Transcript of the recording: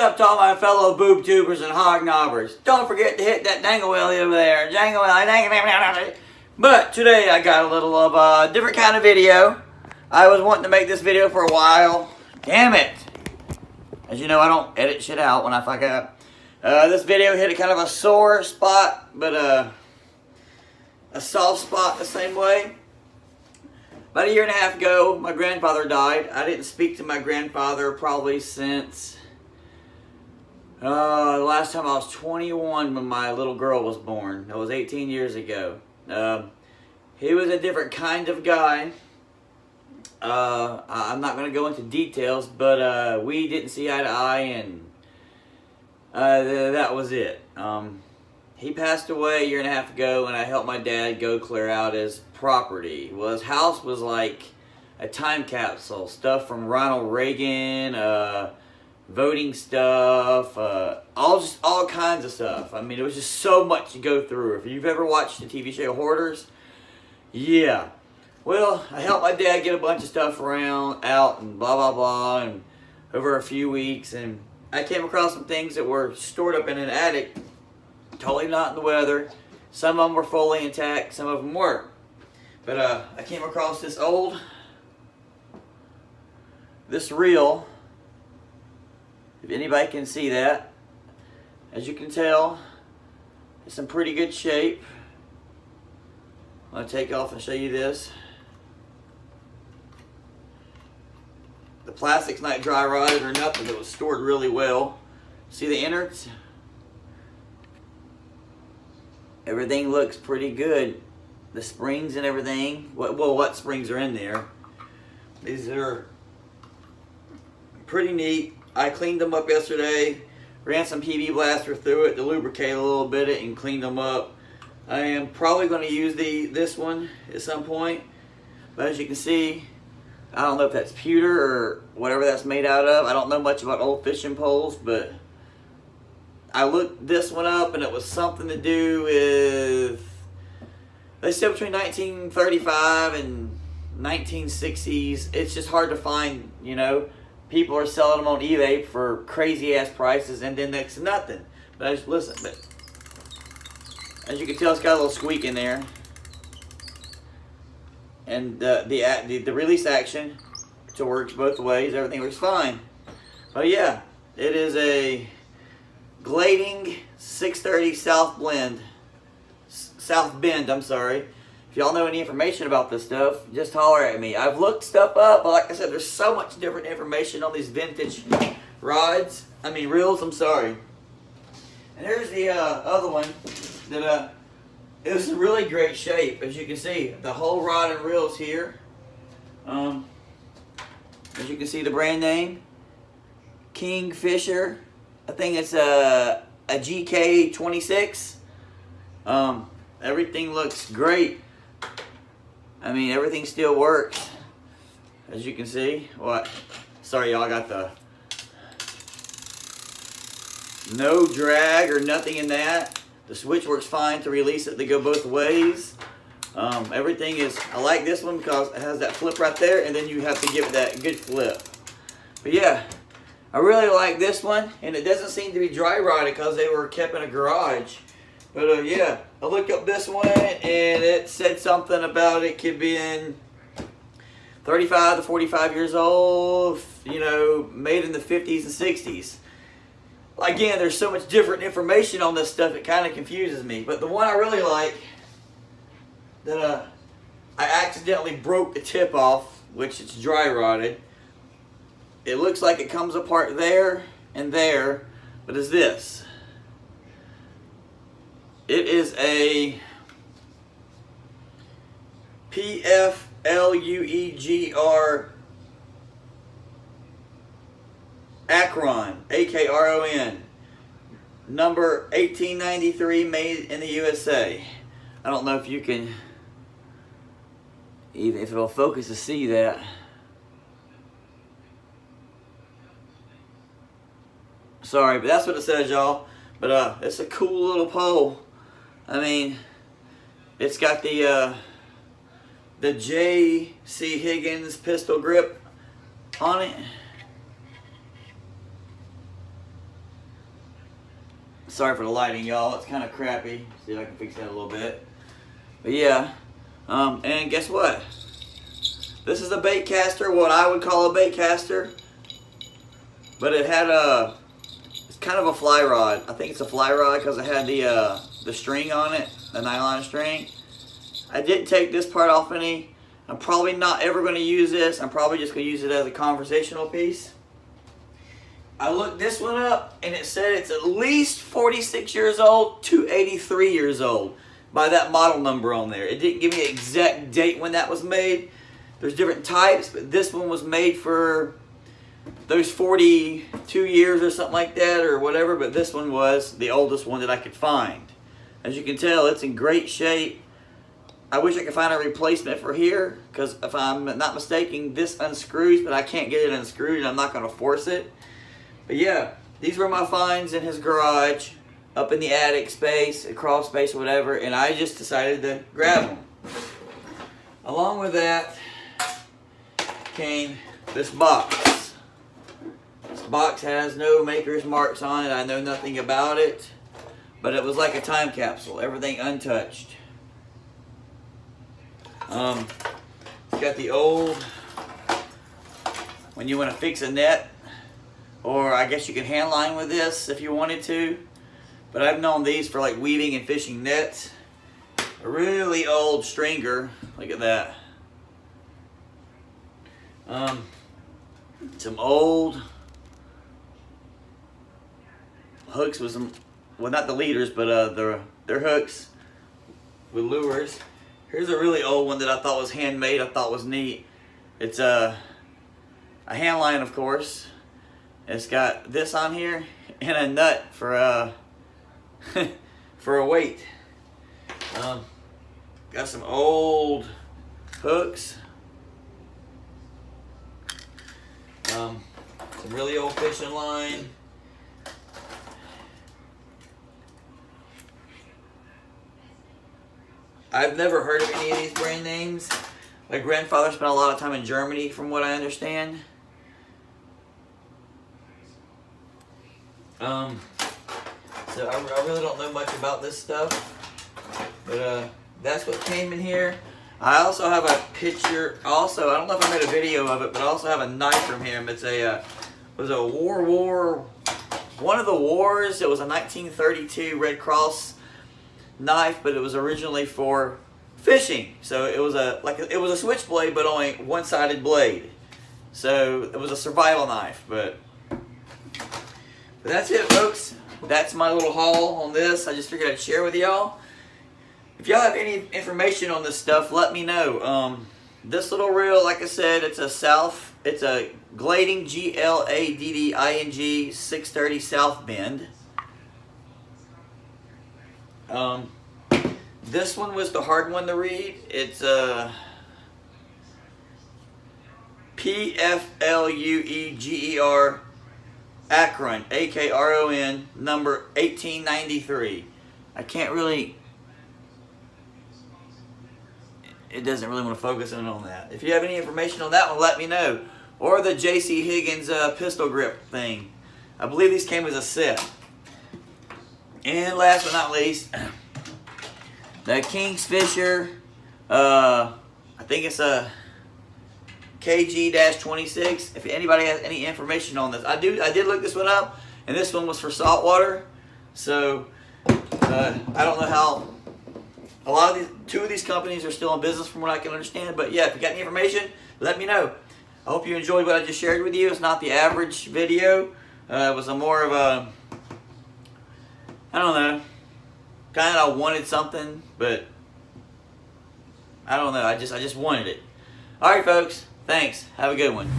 up to all my fellow boob tubers and hog knobbers? Don't forget to hit that dangle wheelie over there. Jangle wheelie. But today I got a little of a different kind of video. I was wanting to make this video for a while. Damn it. As you know, I don't edit shit out when I fuck up. This video hit a kind of a sore spot, but a soft spot the same way. About a year and a half ago, my grandfather died. I didn't speak to my grandfather probably since the last time I was 21 when my little girl was born. That was 18 years ago. He was a different kind of guy. I'm not going to go into details, but we didn't see eye to eye, and that was it. He passed away a year and a half ago, and I helped my dad go clear out his property. Well, his house was like a time capsule. Stuff from Ronald Reagan, voting stuff, all kinds of stuff. I mean, it was just so much to go through. If you've ever watched the TV show Hoarders, yeah. Well, I helped my dad get a bunch of stuff out, and blah, blah, blah, and over a few weeks, and I came across some things that were stored up in an attic, totally not in the weather. Some of them were fully intact, some of them weren't. But I came across this reel, if anybody can see that. As you can tell, it's in pretty good shape. I'm going to take off and show you this. The plastic's not dry rotted or nothing. It was stored really well. See the innards? Everything looks pretty good. The springs and everything. Well, what springs are in there? These are pretty neat. I cleaned them up yesterday. Ran some PB Blaster through it to lubricate a little bit and cleaned them up. I am probably going to use this one at some point. But as you can see, I don't know if that's pewter or whatever that's made out of. I don't know much about old fishing poles, but I looked this one up, and it was something to do with, they said between 1935 and 1960s. It's just hard to find, you know. People are selling them on eBay for crazy ass prices, and then next to nothing. But as you can tell, it's got a little squeak in there. And the release action, it works both ways. Everything works fine. But yeah, it is a Glading 630 South Bend. I'm sorry. If y'all know any information about this stuff, just holler at me. I've looked stuff up, but like I said, there's so much different information on these vintage reels. I'm sorry. And here's the other one that it was in really great shape. As you can see, the whole rod and reel's here. As you can see, the brand name, KingFisher. I think it's a GK-26. Everything looks great. I mean, everything still works. As you can see. Sorry, y'all, I got the no drag or nothing in that. The switch works fine to release it. They go both ways. Everything is, I like this one because it has that flip right there, and then you have to give it that good flip. But yeah, I really like this one, and it doesn't seem to be dry rotted because they were kept in a garage. But yeah, I looked up this one, and it said something about it could be in 35 to 45 years old, you know, made in the 50s and 60s. Again, there's so much different information on this stuff, it kind of confuses me. But the one I really like, that I accidentally broke the tip off, which it's dry rotted. It looks like it comes apart there and there, but it's this. It is a PFLUEGER Akron, A-K-R-O-N, number 1893, made in the USA. I don't know if you can, even if it'll focus to see that. Sorry, but that's what it says, y'all. But it's a cool little pole. I mean, it's got the JC Higgins pistol grip on it. Sorry for the lighting, y'all. It's kind of crappy. See if I can fix that a little bit. But yeah, and guess what? This is a bait caster, what I would call a bait caster. But it had it's kind of a fly rod. I think it's a fly rod because it had the string on it, the nylon string. I didn't take this part off any. I'm probably not ever going to use this. I'm probably just going to use it as a conversational piece. I looked this one up and it said it's at least 46 years old to 83 years old by that model number on there. It didn't give me an exact date when that was made. There's different types, but this one was made for those 42 years or something like that or whatever, but this one was the oldest one that I could find. As you can tell, it's in great shape. I wish I could find a replacement for here, because if I'm not mistaken, this unscrews, but I can't get it unscrewed and I'm not going to force it. But yeah, these were my finds in his garage, up in the attic space, crawl space, or whatever, and I just decided to grab them. Along with that came this box. This box has no maker's marks on it. I know nothing about it, but it was like a time capsule, everything untouched. It's got the old, when you want to fix a net, or I guess you can hand line with this if you wanted to, but I've known these for like weaving and fishing nets. A really old stringer, look at that. Some old hooks with some, well, not the leaders, but their hooks with lures. Here's a really old one that I thought was handmade. I thought was neat. It's a hand line, of course. It's got this on here and a nut for a for a weight. Got some old hooks. Some really old fishing line. I've never heard of any of these brand names. My grandfather spent a lot of time in Germany, from what I understand. So I really don't know much about this stuff, but that's what came in here. I also have a picture. Also, I don't know if I made a video of it, but I also have a knife from him. It's a was a one of the wars. It was a 1932 Red Cross knife, but it was originally for fishing. So it was it was a switchblade, but only one-sided blade. So it was a survival knife. But that's it, folks. That's my little haul on this. I just figured I'd share with y'all. If y'all have any information on this stuff, let me know. This little reel, like I said, it's a Glading, Gladding 630 South Bend. This one was the hard one to read. It's PFLUEGER Akron, AKRON, number 1893. I can't really, it doesn't really want to focus in on that. If you have any information on that one, let me know. Or the JC Higgins pistol grip thing. I believe these came as a set. And last but not least, the Kingfisher, I think it's a KG-26. If anybody has any information on this, I did look this one up, and this one was for saltwater. So I don't know how. A lot of two of these companies are still in business, from what I can understand. But yeah, if you got any information, let me know. I hope you enjoyed what I just shared with you. It's not the average video. It was a more of a, I don't know, kind of wanted something, but I don't know. I just wanted it. All right, folks. Thanks. Have a good one.